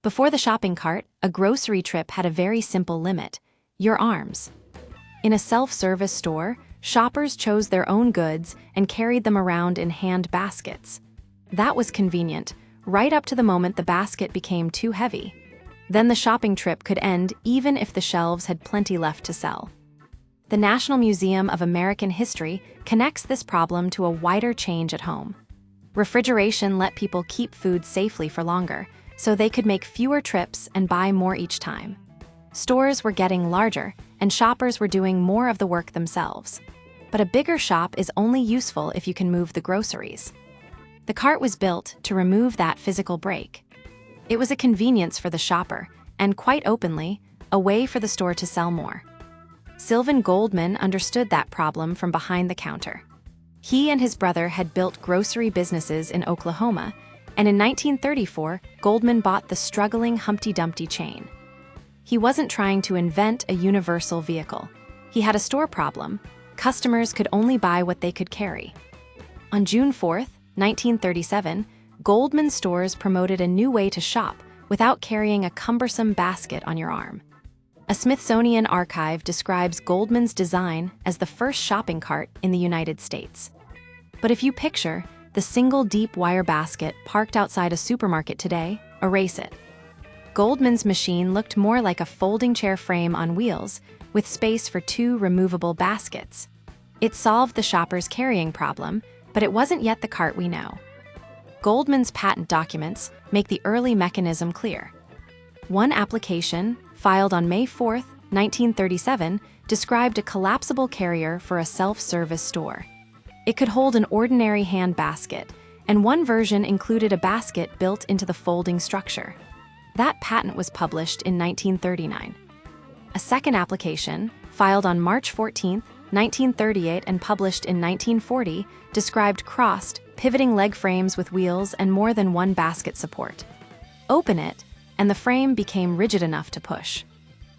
Before the shopping cart, a grocery trip had a very simple limit: your arms. In a self-service store, shoppers chose their own goods and carried them around in hand baskets. That was convenient, right up to the moment the basket became too heavy. Then the shopping trip could end even if the shelves had plenty left to sell. The National Museum of American History connects this problem to a wider change at home. Refrigeration let people keep food safely for longer, so they could make fewer trips and buy more each time. Stores were getting larger, and shoppers were doing more of the work themselves. But a bigger shop is only useful if you can move the groceries. The cart was built to remove that physical break. It was a convenience for the shopper, and quite openly, a way for the store to sell more. Sylvan Goldman understood that problem from behind the counter. He and his brother had built grocery businesses in Oklahoma, and in 1934, Goldman bought the struggling Humpty Dumpty chain. He wasn't trying to invent a universal vehicle. He had a store problem. Customers could only buy what they could carry. On June 4, 1937, Goldman stores promoted a new way to shop without carrying a cumbersome basket on your arm. A Smithsonian archive describes Goldman's design as the first shopping cart in the United States. But if you picture the single deep wire basket parked outside a supermarket today, erase it. Goldman's machine looked more like a folding chair frame on wheels, with space for two removable baskets. It solved the shopper's carrying problem, but it wasn't yet the cart we know. Goldman's patent documents make the early mechanism clear. One application, filed on May 4, 1937, described a collapsible carrier for a self-service store. It could hold an ordinary hand basket, and one version included a basket built into the folding structure. That patent was published in 1939. A second application, filed on March 14, 1938 and published in 1940, described crossed, pivoting leg frames with wheels and more than one basket support. Open it, and the frame became rigid enough to push.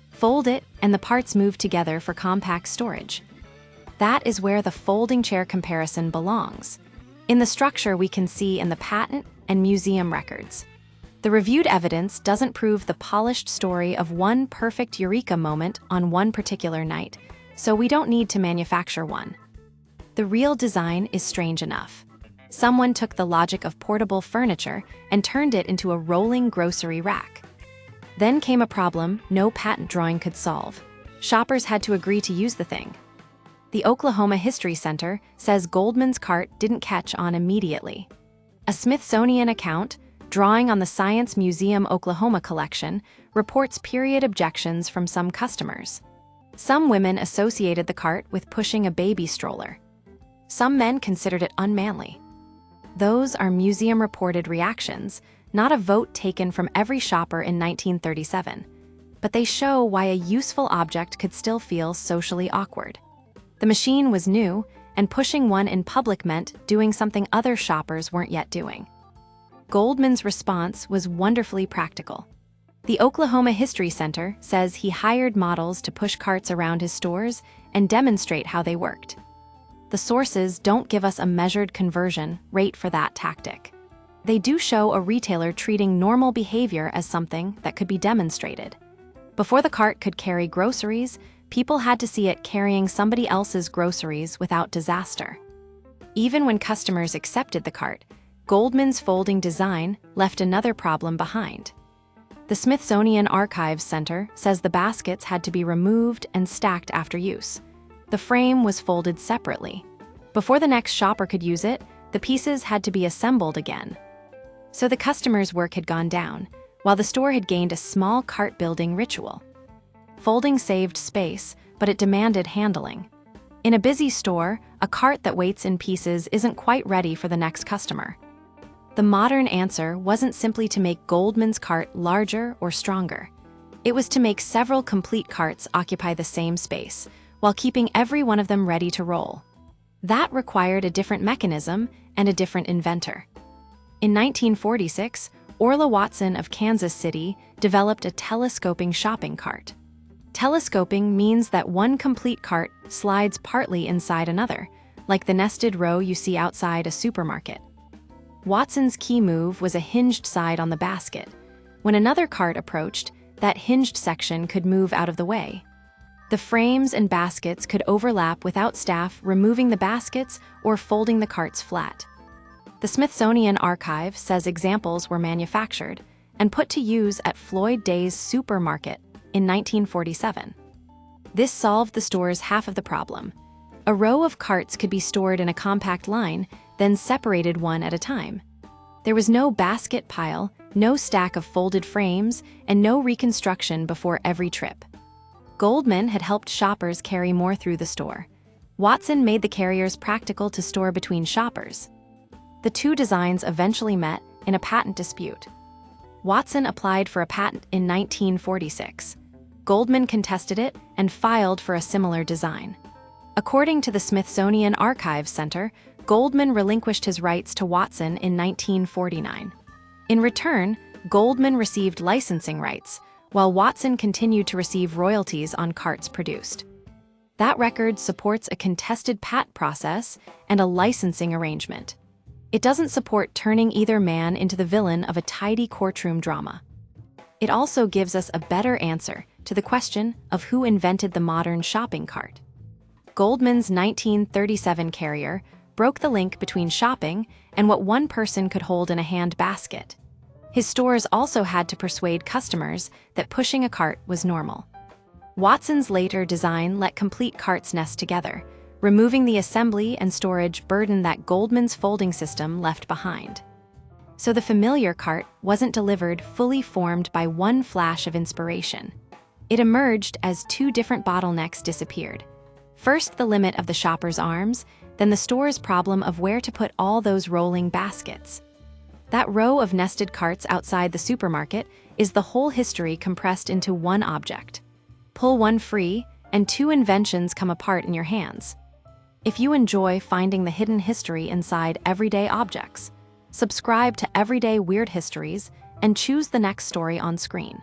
Fold it, and the parts moved together for compact storage. That is where the folding chair comparison belongs. In the structure we can see in the patent and museum records. The reviewed evidence doesn't prove the polished story of one perfect eureka moment on one particular night, so we don't need to manufacture one. The real design is strange enough. Someone took the logic of portable furniture and turned it into a rolling grocery rack. Then came a problem no patent drawing could solve. Shoppers had to agree to use the thing. The Oklahoma History Center says Goldman's cart didn't catch on immediately. A Smithsonian account, drawing on the Science Museum Oklahoma collection, reports period objections from some customers. Some women associated the cart with pushing a baby stroller. Some men considered it unmanly. Those are museum-reported reactions, not a vote taken from every shopper in 1937. But they show why a useful object could still feel socially awkward. The machine was new, and pushing one in public meant doing something other shoppers weren't yet doing. Goldman's response was wonderfully practical. The Oklahoma History Center says he hired models to push carts around his stores and demonstrate how they worked. The sources don't give us a measured conversion rate for that tactic. They do show a retailer treating normal behavior as something that could be demonstrated. Before the cart could carry groceries, people had to see it carrying somebody else's groceries without disaster. Even when customers accepted the cart, Goldman's folding design left another problem behind. The Smithsonian Archives Center says the baskets had to be removed and stacked after use. The frame was folded separately. Before the next shopper could use it, the pieces had to be assembled again. So the customer's work had gone down, while the store had gained a small cart-building ritual. Folding saved space, but it demanded handling. In a busy store, a cart that waits in pieces isn't quite ready for the next customer. The modern answer wasn't simply to make Goldman's cart larger or stronger. It was to make several complete carts occupy the same space, while keeping every one of them ready to roll. That required a different mechanism and a different inventor. In 1946, Orla Watson of Kansas City developed a telescoping shopping cart. Telescoping means that one complete cart slides partly inside another, like the nested row you see outside a supermarket. Watson's key move was a hinged side on the basket. When another cart approached, that hinged section could move out of the way. The frames and baskets could overlap without staff removing the baskets or folding the carts flat. The Smithsonian Archive says examples were manufactured and put to use at Floyd Day's supermarket in 1947. This solved the store's half of the problem. A row of carts could be stored in a compact line, then separated one at a time. There was no basket pile, no stack of folded frames, and no reconstruction before every trip. Goldman had helped shoppers carry more through the store. Watson made the carriers practical to store between shoppers. The two designs eventually met in a patent dispute. Watson applied for a patent in 1946. Goldman contested it and filed for a similar design. According to the Smithsonian Archives Center, Goldman relinquished his rights to Watson in 1949. In return, Goldman received licensing rights, while Watson continued to receive royalties on carts produced. That record supports a contested patent process and a licensing arrangement. It doesn't support turning either man into the villain of a tidy courtroom drama. It also gives us a better answer to the question of who invented the modern shopping cart. Goldman's 1937 carrier broke the link between shopping and what one person could hold in a hand basket. His stores also had to persuade customers that pushing a cart was normal. Watson's later design let complete carts nest together, removing the assembly and storage burden that Goldman's folding system left behind. So the familiar cart wasn't delivered fully formed by one flash of inspiration. It emerged as two different bottlenecks disappeared. First, the limit of the shopper's arms, then the store's problem of where to put all those rolling baskets. That row of nested carts outside the supermarket is the whole history compressed into one object. Pull one free, and two inventions come apart in your hands. If you enjoy finding the hidden history inside everyday objects, subscribe to Everyday Weird Histories and choose the next story on screen.